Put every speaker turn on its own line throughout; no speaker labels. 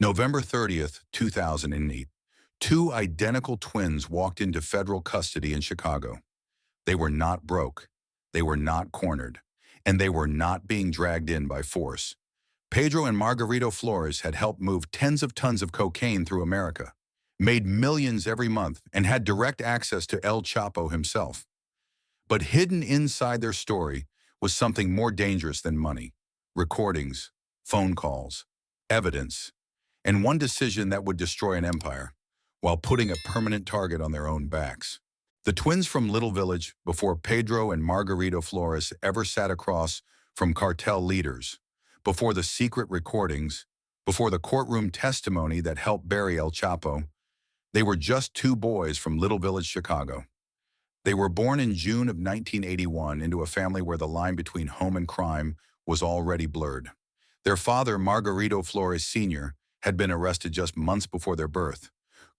November 30th, 2008, two identical twins walked into federal custody in Chicago. They were not broke, they were not cornered, and they were not being dragged in by force. Pedro and Margarito Flores had helped move tens of tons of cocaine through America, made millions every month, and had direct access to El Chapo himself. But hidden inside their story was something more dangerous than money: recordings, phone calls, evidence, and one decision that would destroy an empire while putting a permanent target on their own backs. The twins from Little Village, before Pedro and Margarito Flores ever sat across from cartel leaders, before the secret recordings, before the courtroom testimony that helped bury El Chapo, they were just two boys from Little Village, Chicago. They were born in June of 1981 into a family where the line between home and crime was already blurred. Their father, Margarito Flores Sr., had been arrested just months before their birth,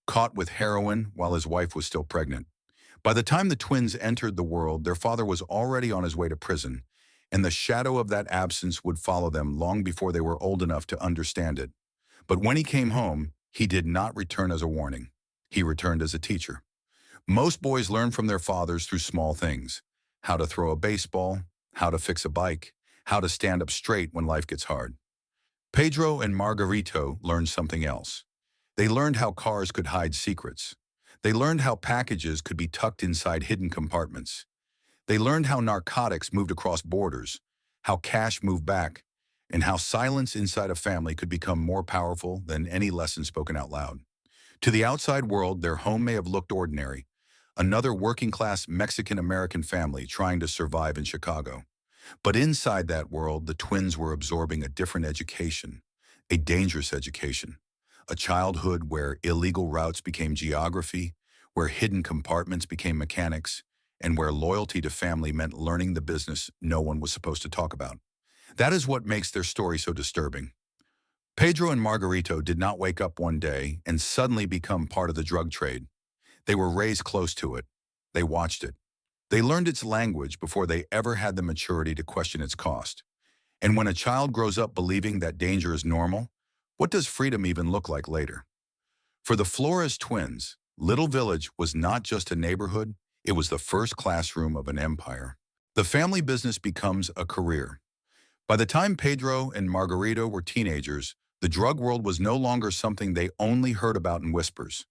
caught with heroin while his wife was still pregnant. By the time the twins entered the world, their father was already on his way to prison, and the shadow of that absence would follow them long before they were old enough to understand it. But when he came home, he did not return as a warning. He returned as a teacher. Most boys learn from their fathers through small things: how to throw a baseball, how to fix a bike, how to stand up straight when life gets hard. Pedro and Margarito learned something else. They learned how cars could hide secrets. They learned how packages could be tucked inside hidden compartments. They learned how narcotics moved across borders, how cash moved back, and how silence inside a family could become more powerful than any lesson spoken out loud. To the outside world, their home may have looked ordinary: another working-class Mexican-American family trying to survive in Chicago. But inside that world, the twins were absorbing a different education, a dangerous education, a childhood where illegal routes became geography, where hidden compartments became mechanics, and where loyalty to family meant learning the business no one was supposed to talk about. That is what makes their story so disturbing. Pedro and Margarito did not wake up one day and suddenly become part of the drug trade. They were raised close to it. They watched it. They learned its language before they ever had the maturity to question its cost. And when a child grows up believing that danger is normal, what does freedom even look like later? For the Flores twins, Little Village was not just a neighborhood, it was the first classroom of an empire. The family business becomes a career. By the time Pedro and Margarito were teenagers, the drug world was no longer something they only heard about in whispers.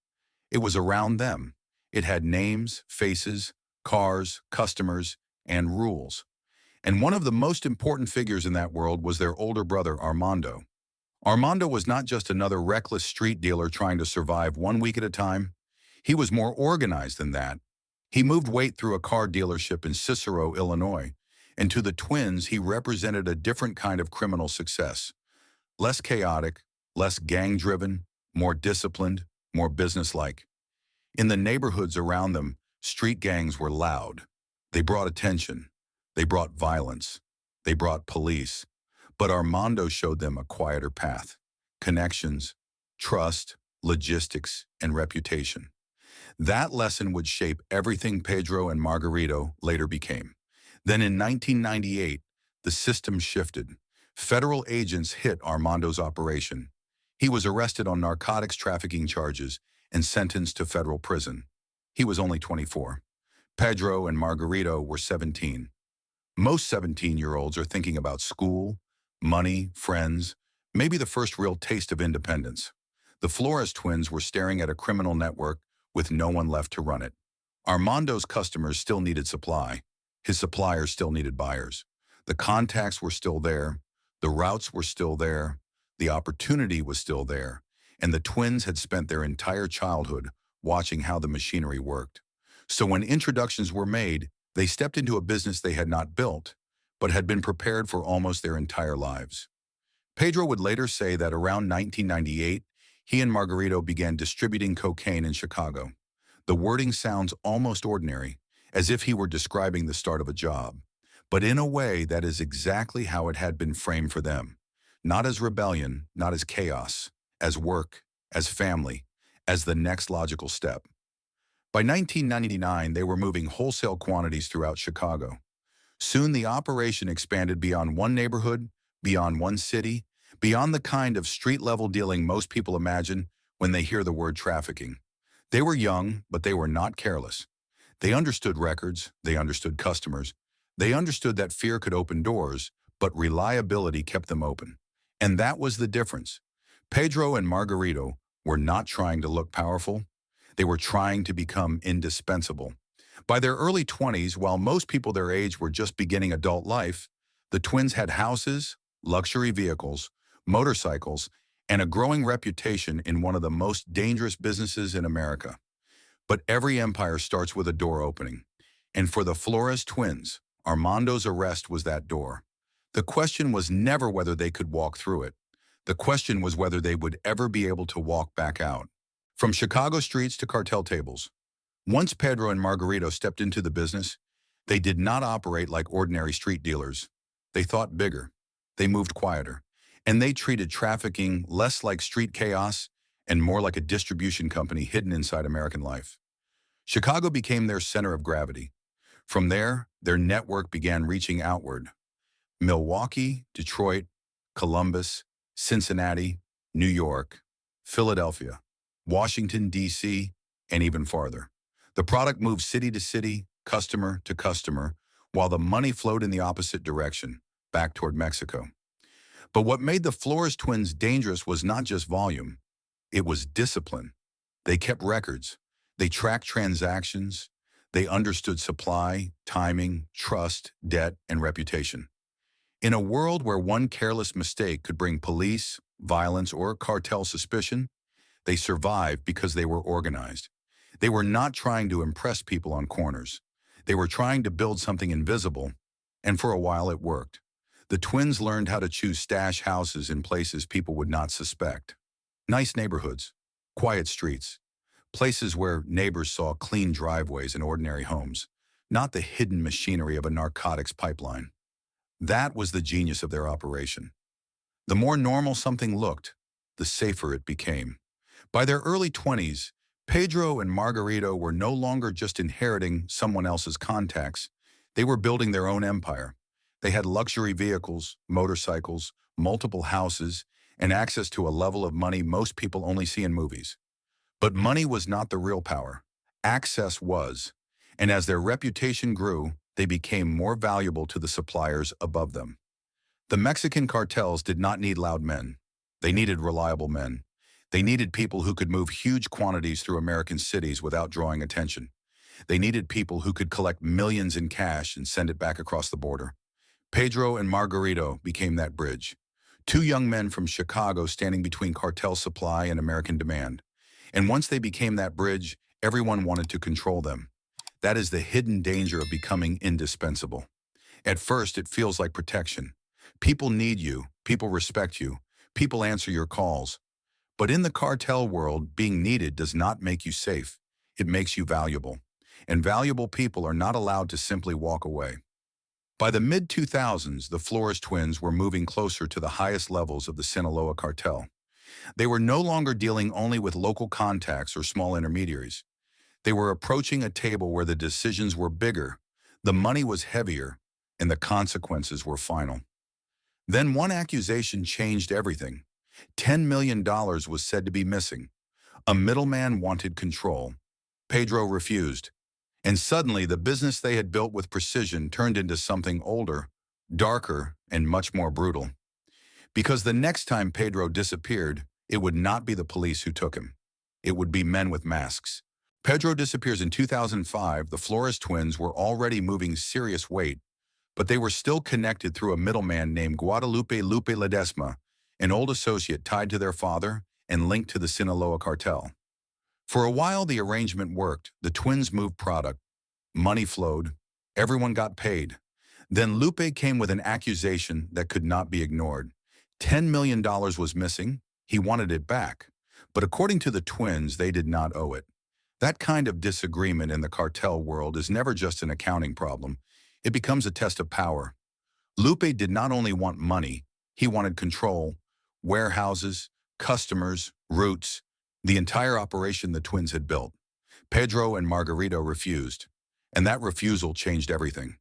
It was around them. It had names, faces, cars, customers, and rules. And one of the most important figures in that world was their older brother, Armando. Armando was not just another reckless street dealer trying to survive one week at a time. He was more organized than that. He moved weight through a car dealership in Cicero, Illinois, and to the twins, he represented a different kind of criminal success: less chaotic, less gang-driven, more disciplined, more businesslike. In the neighborhoods around them, street gangs were loud. They brought attention. They brought violence. They brought police. But Armando showed them a quieter path: connections, trust, logistics, and reputation. That lesson would shape everything Pedro and Margarito later became. Then in 1998, the system shifted. Federal agents hit Armando's operation. He was arrested on narcotics trafficking charges and sentenced to federal prison. He was only 24. Pedro and Margarito were 17. Most 17-year-olds are thinking about school, money, friends, maybe the first real taste of independence. The Flores twins were staring at a criminal network with no one left to run it. Armando's customers still needed supply. His suppliers still needed buyers. The contacts were still there. The routes were still there. The opportunity was still there. And the twins had spent their entire childhood watching how the machinery worked. So when introductions were made, they stepped into a business they had not built, but had been prepared for almost their entire lives. Pedro would later say that around 1998, he and Margarito began distributing cocaine in Chicago. The wording sounds almost ordinary, as if he were describing the start of a job. But in a way, that is exactly how it had been framed for them. Not as rebellion, not as chaos, as work, as family, as the next logical step. By 1999, they were moving wholesale quantities throughout Chicago. Soon the operation expanded beyond one neighborhood, beyond one city, beyond the kind of street-level dealing most people imagine when they hear the word trafficking. They were young, but they were not careless. They understood records, they understood customers, they understood that fear could open doors, but reliability kept them open. And that was the difference. Pedro and Margarito were not trying to look powerful. They were trying to become indispensable. By their early 20s, while most people their age were just beginning adult life, the twins had houses, luxury vehicles, motorcycles, and a growing reputation in one of the most dangerous businesses in America. But every empire starts with a door opening. And for the Flores twins, Armando's arrest was that door. The question was never whether they could walk through it. The question was whether they would ever be able to walk back out. From Chicago streets to cartel tables. Once Pedro and Margarito stepped into the business, they did not operate like ordinary street dealers. They thought bigger. They moved quieter. And they treated trafficking less like street chaos and more like a distribution company hidden inside American life. Chicago became their center of gravity. From there, their network began reaching outward. Milwaukee, Detroit, Columbus, Cincinnati, New York, Philadelphia, Washington, D.C., and even farther. The product moved city to city, customer to customer, while the money flowed in the opposite direction, back toward Mexico. But what made the Flores twins dangerous was not just volume. It was discipline. They kept records. They tracked transactions. They understood supply, timing, trust, debt, and reputation. In a world where one careless mistake could bring police, violence, or cartel suspicion, they survived because they were organized. They were not trying to impress people on corners. They were trying to build something invisible, and for a while it worked. The twins learned how to choose stash houses in places people would not suspect. Nice neighborhoods, quiet streets, places where neighbors saw clean driveways and ordinary homes, not the hidden machinery of a narcotics pipeline. That was the genius of their operation. The more normal something looked, the safer it became. By their early 20s, Pedro and Margarito were no longer just inheriting someone else's contacts. They were building their own empire. They had luxury vehicles, motorcycles, multiple houses, and access to a level of money most people only see in movies. But money was not the real power. Access was. And as their reputation grew, they became more valuable to the suppliers above them. The Mexican cartels did not need loud men. They needed reliable men. They needed people who could move huge quantities through American cities without drawing attention. They needed people who could collect millions in cash and send it back across the border. Pedro and Margarito became that bridge. Two young men from Chicago standing between cartel supply and American demand. And once they became that bridge, everyone wanted to control them. That is the hidden danger of becoming indispensable. At first, it feels like protection. People need you, people respect you, people answer your calls. But in the cartel world, being needed does not make you safe. It makes you valuable. And valuable people are not allowed to simply walk away. By the mid-2000s, the Flores twins were moving closer to the highest levels of the Sinaloa cartel. They were no longer dealing only with local contacts or small intermediaries. They were approaching a table where the decisions were bigger, the money was heavier, and the consequences were final. Then one accusation changed everything. $10 million was said to be missing. A middleman wanted control. Pedro refused. And suddenly the business they had built with precision turned into something older, darker, and much more brutal. Because the next time Pedro disappeared, it would not be the police who took him. It would be men with masks. Pedro disappears in 2005. The Flores twins were already moving serious weight, but they were still connected through a middleman named Guadalupe Lupe Ledesma, an old associate tied to their father and linked to the Sinaloa cartel. For a while, the arrangement worked. The twins moved product. Money flowed. Everyone got paid. Then Lupe came with an accusation that could not be ignored. $10 million was missing. He wanted it back. But according to the twins, they did not owe it. That kind of disagreement in the cartel world is never just an accounting problem. It becomes a test of power. Lupe did not only want money, he wanted control, warehouses, customers, routes, the entire operation the twins had built. Pedro and Margarito refused, and that refusal changed everything.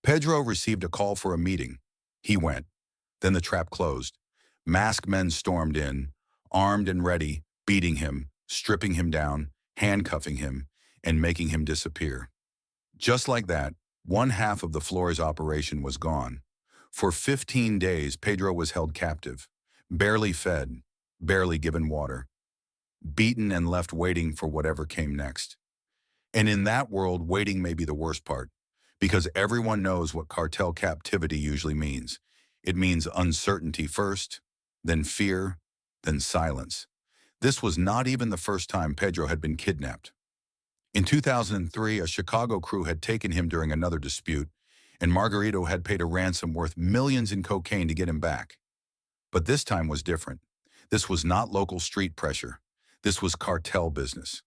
Pedro received a call for a meeting. He went. Then the trap closed. Masked men stormed in, armed and ready, beating him, stripping him down, handcuffing him, and making him disappear. Just like that, one half of the Flores operation was gone. For 15 days, Pedro was held captive, barely fed, barely given water, beaten and left waiting for whatever came next. And in that world, waiting may be the worst part, because everyone knows what cartel captivity usually means. It means uncertainty first, then fear, then silence. This was not even the first time Pedro had been kidnapped. In 2003, a Chicago crew had taken him during another dispute, and Margarito had paid a ransom worth millions in cocaine to get him back. But this time was different. This was not local street pressure. This was cartel business.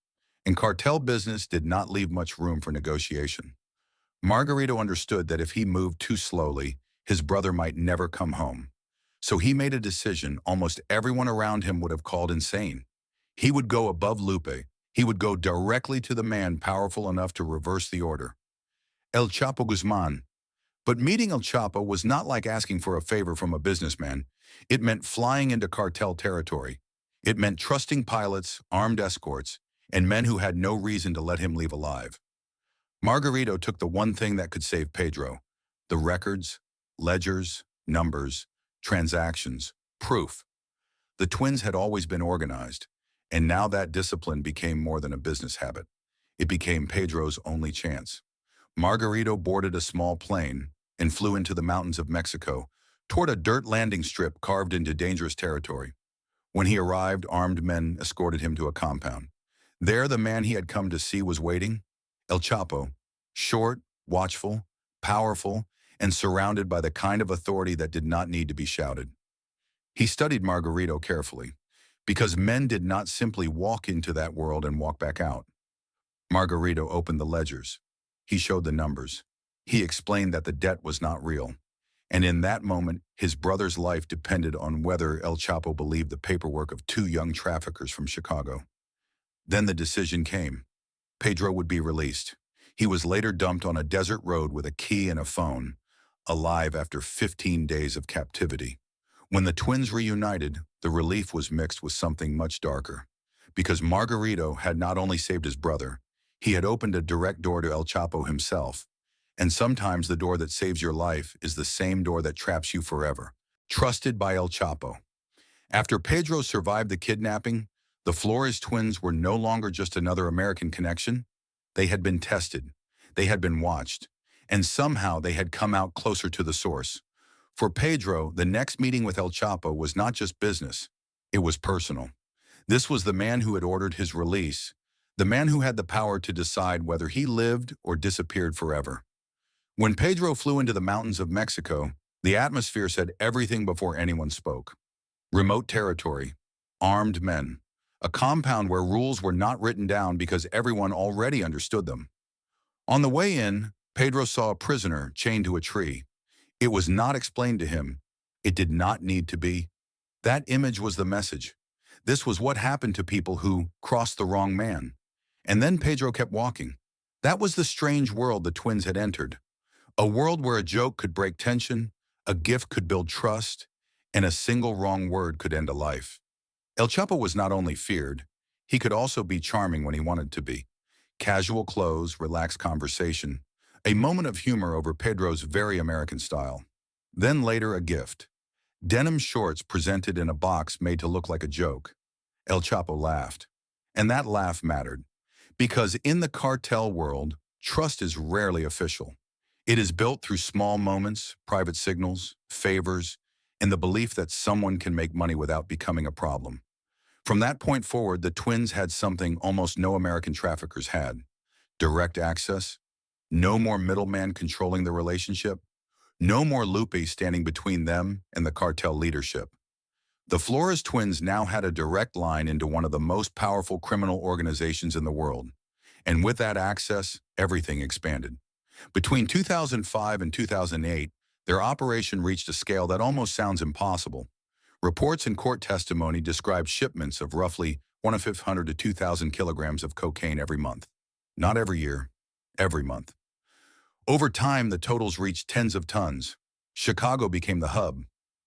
And cartel business did not leave much room for negotiation. Margarito understood that if he moved too slowly, his brother might never come home. So he made a decision almost everyone around him would have called insane. He would go above Lupe. He would go directly to the man powerful enough to reverse the order. El Chapo Guzman. But meeting El Chapo was not like asking for a favor from a businessman. It meant flying into cartel territory. It meant trusting pilots, armed escorts, and men who had no reason to let him leave alive. Margarito took the one thing that could save Pedro: the records, ledgers, numbers, transactions, proof. The twins had always been organized, and now that discipline became more than a business habit. It became Pedro's only chance. Margarito boarded a small plane and flew into the mountains of Mexico, toward a dirt landing strip carved into dangerous territory. When he arrived, armed men escorted him to a compound. There, the man he had come to see was waiting: El Chapo, short, watchful, powerful, and surrounded by the kind of authority that did not need to be shouted. He studied Margarito carefully, because men did not simply walk into that world and walk back out. Margarito opened the ledgers. He showed the numbers. He explained that the debt was not real. And in that moment, his brother's life depended on whether El Chapo believed the paperwork of two young traffickers from Chicago. Then the decision came. Pedro would be released. He was later dumped on a desert road with a key and a phone, alive after 15 days of captivity. When the twins reunited, the relief was mixed with something much darker. Because Margarito had not only saved his brother, he had opened a direct door to El Chapo himself. And sometimes the door that saves your life is the same door that traps you forever. Trusted by El Chapo. After Pedro survived the kidnapping, the Flores twins were no longer just another American connection. They had been tested. They had been watched. And somehow they had come out closer to the source. For Pedro, the next meeting with El Chapo was not just business. It was personal. This was the man who had ordered his release, the man who had the power to decide whether he lived or disappeared forever. When Pedro flew into the mountains of Mexico, the atmosphere said everything before anyone spoke. Remote territory, armed men, a compound where rules were not written down because everyone already understood them. On the way in, Pedro saw a prisoner chained to a tree. It was not explained to him. It did not need to be. That image was the message. This was what happened to people who crossed the wrong man. And then Pedro kept walking. That was the strange world the twins had entered. A world where a joke could break tension, a gift could build trust, and a single wrong word could end a life. El Chapo was not only feared, he could also be charming when he wanted to be. Casual clothes, relaxed conversation, a moment of humor over Pedro's very American style. Then later a gift. Denim shorts presented in a box made to look like a joke. El Chapo laughed. And that laugh mattered. Because in the cartel world, trust is rarely official. It is built through small moments, private signals, favors, and the belief that someone can make money without becoming a problem. From that point forward, the twins had something almost no American traffickers had: direct access, no more middleman controlling the relationship, no more Lupe standing between them and the cartel leadership. The Flores twins now had a direct line into one of the most powerful criminal organizations in the world. And with that access, everything expanded. Between 2005 and 2008, their operation reached a scale that almost sounds impossible. Reports and court testimony described shipments of roughly 1,500 to 2,000 kilograms of cocaine every month. Not every year, every month. Over time, the totals reached tens of tons. Chicago became the hub.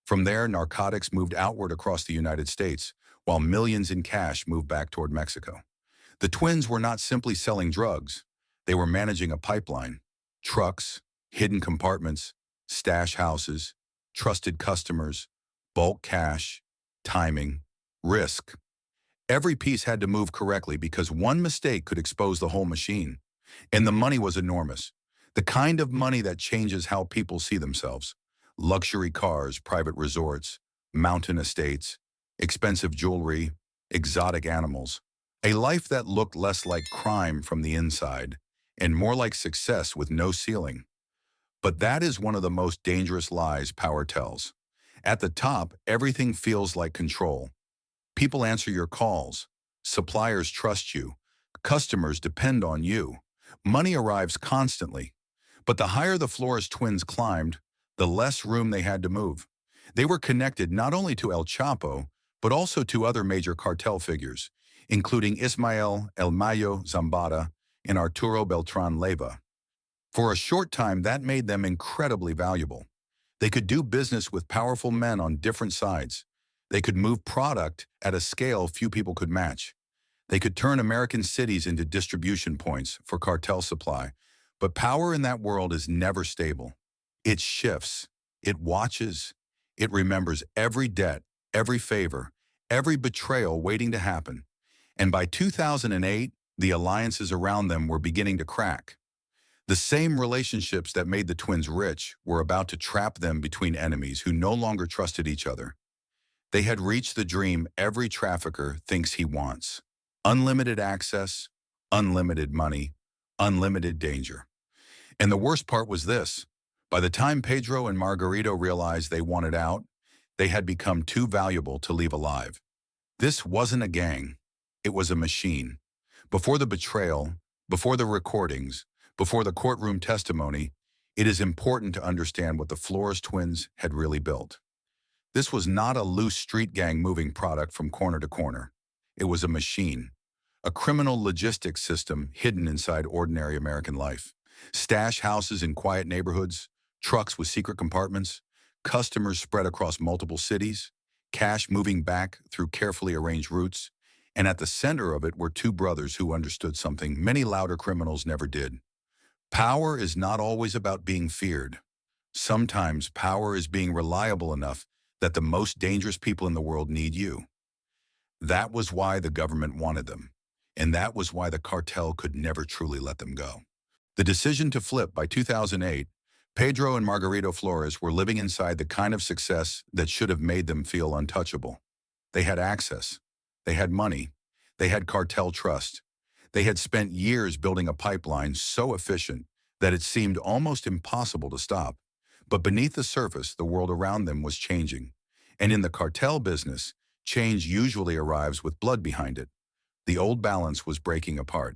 From there, narcotics moved outward across the United States, while millions in cash moved back toward Mexico. The twins were not simply selling drugs. They were managing a pipeline: trucks, hidden compartments, stash houses, trusted customers, bulk cash, timing, risk. Every piece had to move correctly because one mistake could expose the whole machine. And the money was enormous. The kind of money that changes how people see themselves. Luxury cars, private resorts, mountain estates, expensive jewelry, exotic animals. A life that looked less like crime from the inside and more like success with no ceiling. But that is one of the most dangerous lies power tells. At the top, everything feels like control. People answer your calls. Suppliers trust you. Customers depend on you. Money arrives constantly. But the higher the Flores twins climbed, the less room they had to move. They were connected not only to El Chapo, but also to other major cartel figures, including Ismael El Mayo Zambada and Arturo Beltran Leyva. For a short time, that made them incredibly valuable. They could do business with powerful men on different sides. They could move product at a scale few people could match. They could turn American cities into distribution points for cartel supply. But power in that world is never stable. It shifts. It watches. It remembers every debt, every favor, every betrayal waiting to happen. And by 2008, the alliances around them were beginning to crack. The same relationships that made the twins rich were about to trap them between enemies who no longer trusted each other. They had reached the dream every trafficker thinks he wants: unlimited access, unlimited money, unlimited danger. And the worst part was this: by the time Pedro and Margarito realized they wanted out, they had become too valuable to leave alive. This wasn't a gang. It was a machine. Before the betrayal, before the recordings, before the courtroom testimony, it is important to understand what the Flores twins had really built. This was not a loose street gang moving product from corner to corner. It was a machine, a criminal logistics system hidden inside ordinary American life. Stash houses in quiet neighborhoods, trucks with secret compartments, customers spread across multiple cities, cash moving back through carefully arranged routes, and at the center of it were two brothers who understood something many louder criminals never did. Power is not always about being feared. Sometimes power is being reliable enough that the most dangerous people in the world need you. That was why the government wanted them, and that was why the cartel could never truly let them go. The decision to flip: by 2008, Pedro and Margarito Flores were living inside the kind of success that should have made them feel untouchable. They had access. They had money. They had cartel trust. They had spent years building a pipeline so efficient that it seemed almost impossible to stop. But beneath the surface, the world around them was changing. And in the cartel business, change usually arrives with blood behind it. The old balance was breaking apart.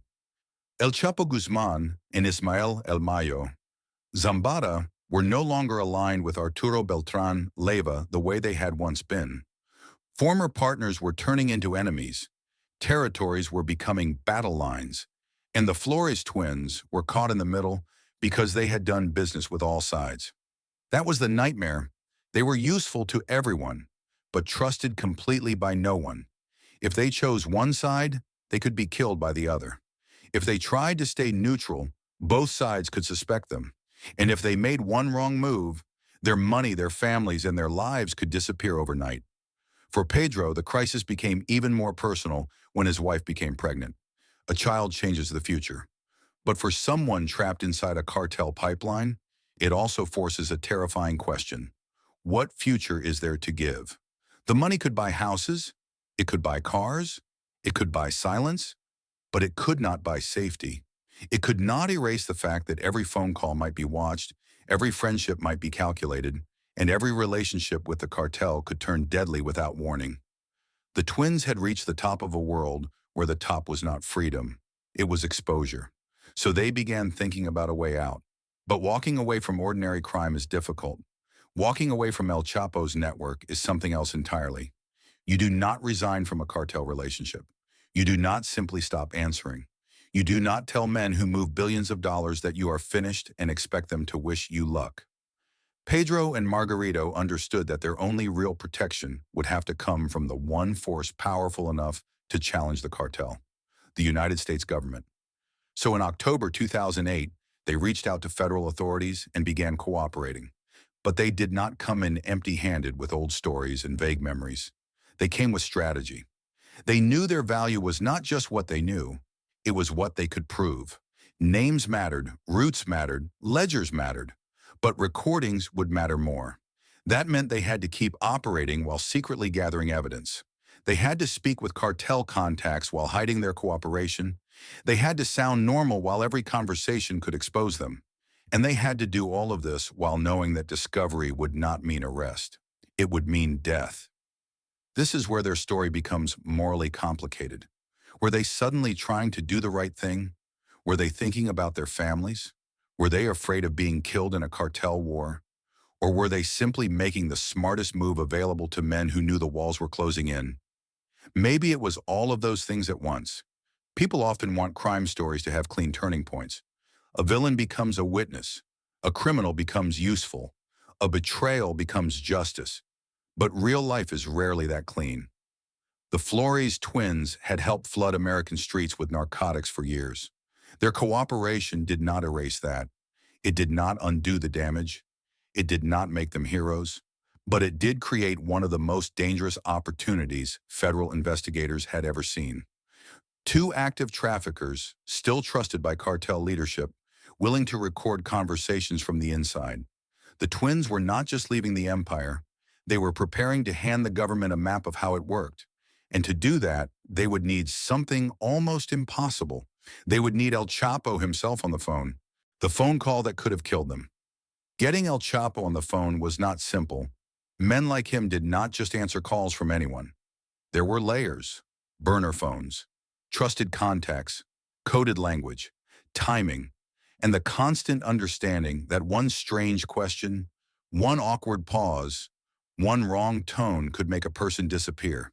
El Chapo Guzman and Ismael El Mayo Zambada were no longer aligned with Arturo Beltran Leyva the way they had once been. Former partners were turning into enemies. Territories were becoming battle lines. And the Flores twins were caught in the middle because they had done business with all sides. That was the nightmare. They were useful to everyone, but trusted completely by no one. If they chose one side, they could be killed by the other. If they tried to stay neutral, both sides could suspect them. And if they made one wrong move, their money, their families, and their lives could disappear overnight. For Pedro, the crisis became even more personal when his wife became pregnant. A child changes the future. But for someone trapped inside a cartel pipeline, it also forces a terrifying question: what future is there to give? The money could buy houses, it could buy cars, it could buy silence, but it could not buy safety. It could not erase the fact that every phone call might be watched, every friendship might be calculated, and every relationship with the cartel could turn deadly without warning. The twins had reached the top of a world where the top was not freedom, it was exposure. So they began thinking about a way out. But walking away from ordinary crime is difficult. Walking away from El Chapo's network is something else entirely. You do not resign from a cartel relationship. You do not simply stop answering. You do not tell men who move billions of dollars that you are finished and expect them to wish you luck. Pedro and Margarito understood that their only real protection would have to come from the one force powerful enough to challenge the cartel, the United States government. So in October 2008, they reached out to federal authorities and began cooperating. But they did not come in empty-handed with old stories and vague memories. They came with strategy. They knew their value was not just what they knew, it was what they could prove. Names mattered, roots mattered, ledgers mattered, but recordings would matter more. That meant they had to keep operating while secretly gathering evidence. They had to speak with cartel contacts while hiding their cooperation. They had to sound normal while every conversation could expose them. And they had to do all of this while knowing that discovery would not mean arrest. It would mean death. This is where their story becomes morally complicated. Were they suddenly trying to do the right thing? Were they thinking about their families? Were they afraid of being killed in a cartel war? Or were they simply making the smartest move available to men who knew the walls were closing in? Maybe it was all of those things at once. People often want crime stories to have clean turning points. A villain becomes a witness. A criminal becomes useful. A betrayal becomes justice. But real life is rarely that clean. The Flores twins had helped flood American streets with narcotics for years. Their cooperation did not erase that. It did not undo the damage. It did not make them heroes. But it did create one of the most dangerous opportunities federal investigators had ever seen. Two active traffickers, still trusted by cartel leadership, willing to record conversations from the inside. The twins were not just leaving the empire, they were preparing to hand the government a map of how it worked. And to do that, they would need something almost impossible. They would need El Chapo himself on the phone call that could have killed them. Getting El Chapo on the phone was not simple. Men like him did not just answer calls from anyone. There were layers, burner phones, trusted contacts, coded language, timing, and the constant understanding that one strange question, one awkward pause, one wrong tone could make a person disappear.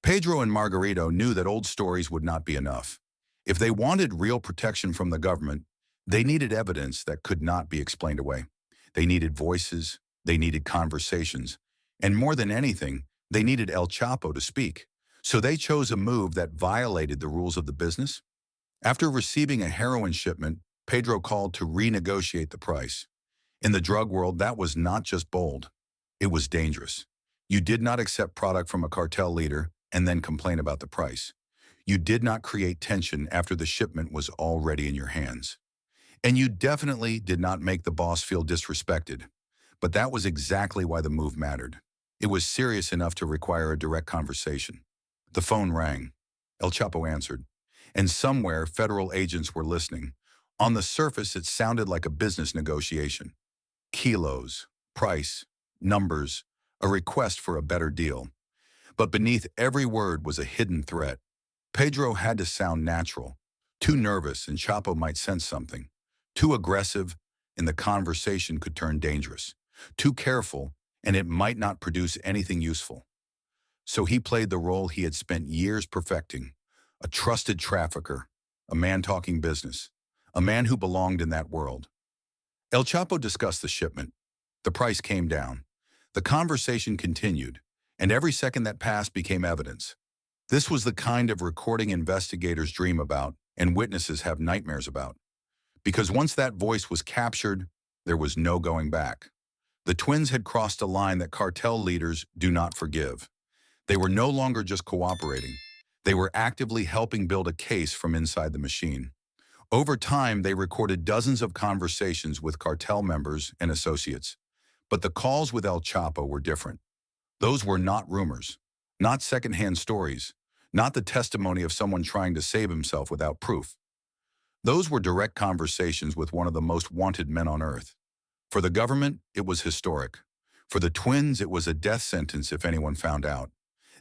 Pedro and Margarito knew that old stories would not be enough. If they wanted real protection from the government, they needed evidence that could not be explained away. They needed voices, they needed conversations, and more than anything, they needed El Chapo to speak. So they chose a move that violated the rules of the business. After receiving a heroin shipment, Pedro called to renegotiate the price. In the drug world, that was not just bold. It was dangerous. You did not accept product from a cartel leader and then complain about the price. You did not create tension after the shipment was already in your hands. And you definitely did not make the boss feel disrespected. But that was exactly why the move mattered. It was serious enough to require a direct conversation. The phone rang. El Chapo answered. And somewhere, federal agents were listening. On the surface, it sounded like a business negotiation. Kilos, price, numbers, a request for a better deal. But beneath every word was a hidden threat. Pedro had to sound natural. Too nervous, and Chapo might sense something. Too aggressive, and the conversation could turn dangerous. Too careful, and it might not produce anything useful. So he played the role he had spent years perfecting. A trusted trafficker, a man talking business, a man who belonged in that world. El Chapo discussed the shipment. The price came down. The conversation continued, and every second that passed became evidence. This was the kind of recording investigators dream about and witnesses have nightmares about. Because once that voice was captured, there was no going back. The twins had crossed a line that cartel leaders do not forgive. They were no longer just cooperating. They were actively helping build a case from inside the machine. Over time, they recorded dozens of conversations with cartel members and associates. But the calls with El Chapo were different. Those were not rumors, not secondhand stories, not the testimony of someone trying to save himself without proof. Those were direct conversations with one of the most wanted men on earth. For the government, it was historic. For the twins, it was a death sentence if anyone found out.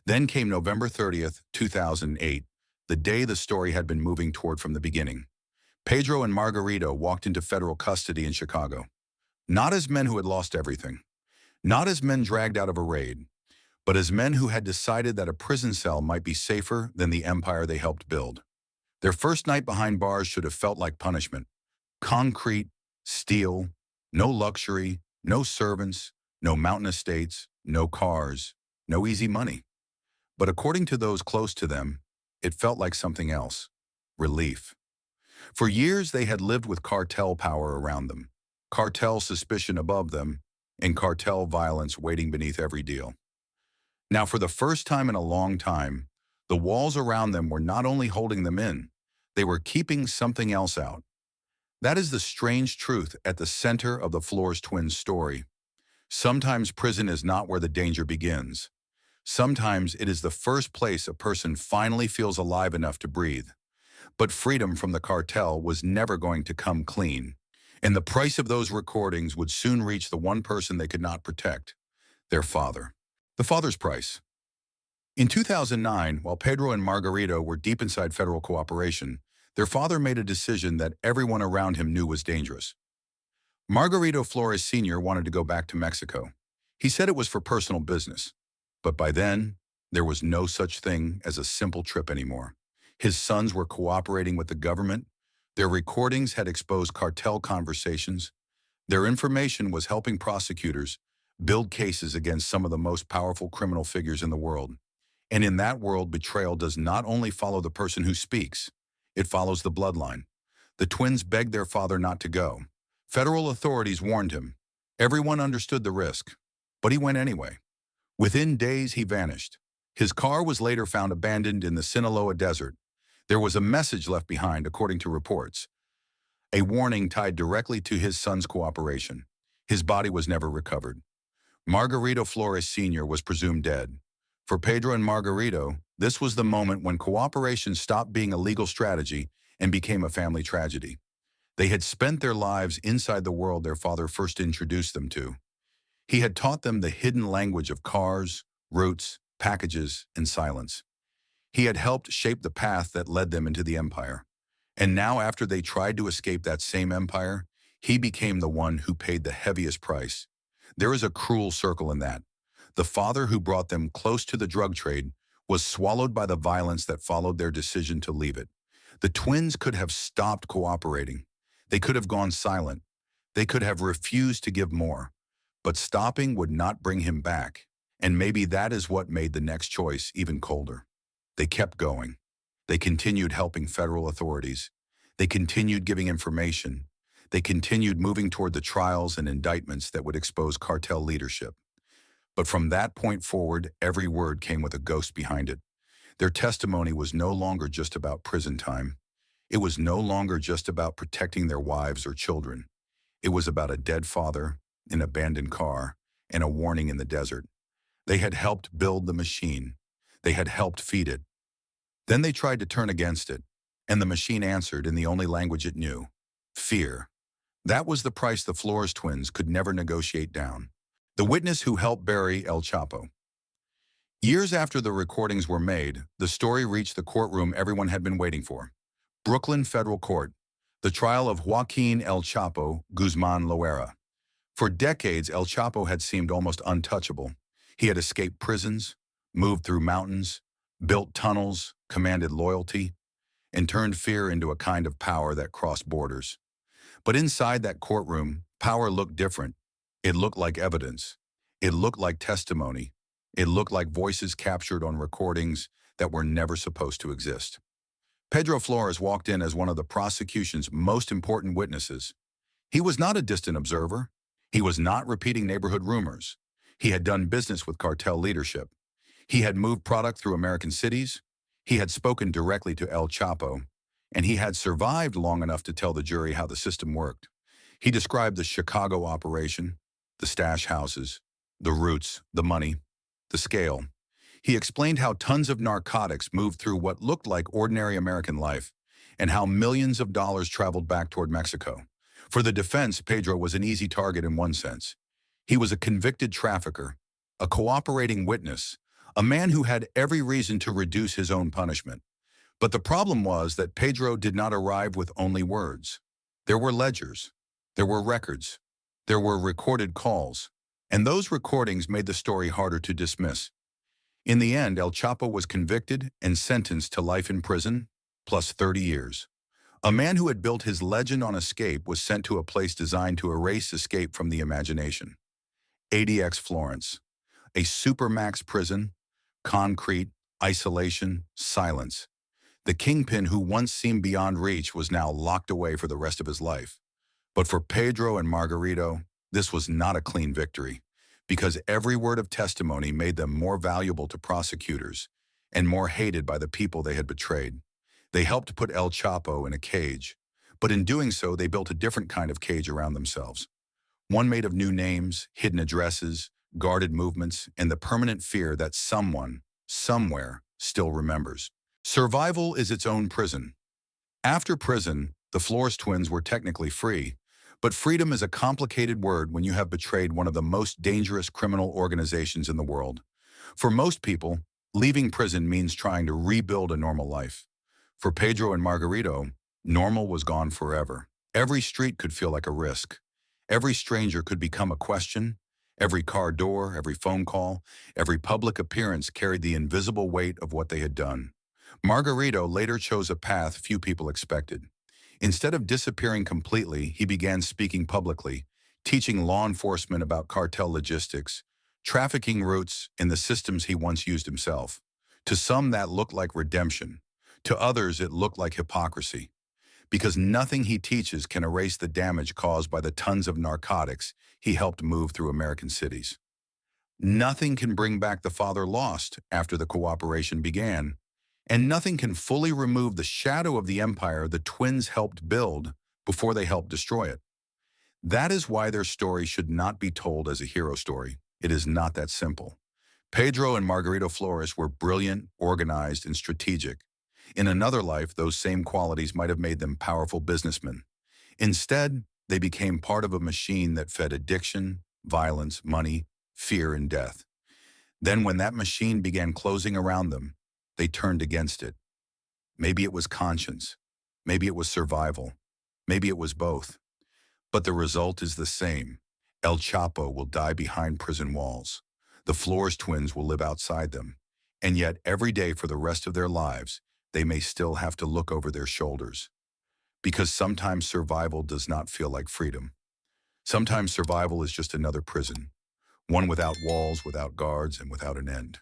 Then came November 30th, 2008, the day the story had been moving toward from the beginning. Pedro and Margarito walked into federal custody in Chicago. Not as men who had lost everything. Not as men dragged out of a raid. But as men who had decided that a prison cell might be safer than the empire they helped build. Their first night behind bars should have felt like punishment. Concrete, steel, no luxury, No servants, no mountain estates, no cars, no easy money. But according to those close to them, it felt like something else. Relief. For years they had lived with cartel power around them, cartel suspicion above them, and cartel violence waiting beneath every deal. Now, for the first time in a long time, the walls around them were not only holding them in, they were keeping something else out. That is the strange truth at the center of the Flores Twins story. Sometimes prison is not where the danger begins. Sometimes it is the first place a person finally feels alive enough to breathe. But freedom from the cartel was never going to come clean. And the price of those recordings would soon reach the one person they could not protect, their father. The father's price. In 2009, while Pedro and Margarito were deep inside federal cooperation, their father made a decision that everyone around him knew was dangerous. Margarito Flores Sr. wanted to go back to Mexico. He said it was for personal business. But by then, there was no such thing as a simple trip anymore. His sons were cooperating with the government. Their recordings had exposed cartel conversations. Their information was helping prosecutors build cases against some of the most powerful criminal figures in the world. And in that world, betrayal does not only follow the person who speaks, it follows the bloodline. The twins begged their father not to go. Federal authorities warned him. Everyone understood the risk, but he went anyway. Within days, he vanished. His car was later found abandoned in the Sinaloa desert. There was a message left behind, according to reports. A warning tied directly to his son's cooperation. His body was never recovered. Margarito Flores Sr. was presumed dead. For Pedro and Margarito, this was the moment when cooperation stopped being a legal strategy and became a family tragedy. They had spent their lives inside the world their father first introduced them to. He had taught them the hidden language of cars, routes, packages, and silence. He had helped shape the path that led them into the empire. And now, after they tried to escape that same empire, he became the one who paid the heaviest price. There is a cruel circle in that. The father who brought them close to the drug trade was swallowed by the violence that followed their decision to leave it. The twins could have stopped cooperating. They could have gone silent. They could have refused to give more. But stopping would not bring him back. And maybe that is what made the next choice even colder. They kept going. They continued helping federal authorities. They continued giving information. They continued moving toward the trials and indictments that would expose cartel leadership. But from that point forward, every word came with a ghost behind it. Their testimony was no longer just about prison time. It was no longer just about protecting their wives or children. It was about a dead father, an abandoned car, and a warning in the desert. They had helped build the machine. They had helped feed it. Then they tried to turn against it, and the machine answered in the only language it knew: fear. That was the price the Flores twins could never negotiate down. The witness who helped bury El Chapo. Years after the recordings were made, the story reached the courtroom everyone had been waiting for. Brooklyn Federal Court, the trial of Joaquin El Chapo Guzman Loera. For decades, El Chapo had seemed almost untouchable. He had escaped prisons, moved through mountains, built tunnels, commanded loyalty, and turned fear into a kind of power that crossed borders. But inside that courtroom, power looked different. It looked like evidence. It looked like testimony. It looked like voices captured on recordings that were never supposed to exist. Pedro Flores walked in as one of the prosecution's most important witnesses. He was not a distant observer. He was not repeating neighborhood rumors. He had done business with cartel leadership. He had moved product through American cities. He had spoken directly to El Chapo, and he had survived long enough to tell the jury how the system worked. He described the Chicago operation, the stash houses, the routes, the money, the scale. He explained how tons of narcotics moved through what looked like ordinary American life, and how millions of dollars traveled back toward Mexico. For the defense, Pedro was an easy target in one sense. He was a convicted trafficker, a cooperating witness, a man who had every reason to reduce his own punishment. But the problem was that Pedro did not arrive with only words. There were ledgers. There were records. There were recorded calls. And those recordings made the story harder to dismiss. In the end, El Chapo was convicted and sentenced to life in prison, plus 30 years. A man who had built his legend on escape was sent to a place designed to erase escape from the imagination. ADX Florence, a supermax prison, concrete, isolation, silence. The kingpin who once seemed beyond reach was now locked away for the rest of his life. But for Pedro and Margarito, this was not a clean victory, because every word of testimony made them more valuable to prosecutors and more hated by the people they had betrayed. They helped put El Chapo in a cage, but in doing so, they built a different kind of cage around themselves. One made of new names, hidden addresses, guarded movements, and the permanent fear that someone, somewhere, still remembers. Survival is its own prison. After prison, the Flores twins were technically free, but freedom is a complicated word when you have betrayed one of the most dangerous criminal organizations in the world. For most people, leaving prison means trying to rebuild a normal life. For Pedro and Margarito, normal was gone forever. Every street could feel like a risk. Every stranger could become a question. Every car door, every phone call, every public appearance carried the invisible weight of what they had done. Margarito later chose a path few people expected. Instead of disappearing completely, he began speaking publicly, teaching law enforcement about cartel logistics, trafficking routes, and the systems he once used himself. To some, that looked like redemption. To others, it looked like hypocrisy. Because nothing he teaches can erase the damage caused by the tons of narcotics he helped move through American cities. Nothing can bring back the father lost after the cooperation began, and nothing can fully remove the shadow of the empire the twins helped build before they helped destroy it. That is why their story should not be told as a hero story. It is not that simple. Pedro and Margarito Flores were brilliant, organized, and strategic. In another life, those same qualities might have made them powerful businessmen. Instead, they became part of a machine that fed addiction, violence, money, fear, and death. Then when that machine began closing around them, they turned against it. Maybe it was conscience. Maybe it was survival. Maybe it was both. But the result is the same. El Chapo will die behind prison walls. The Flores twins will live outside them. And yet every day for the rest of their lives, they may still have to look over their shoulders. Because sometimes survival does not feel like freedom. Sometimes survival is just another prison. One without walls, without guards, and without an end.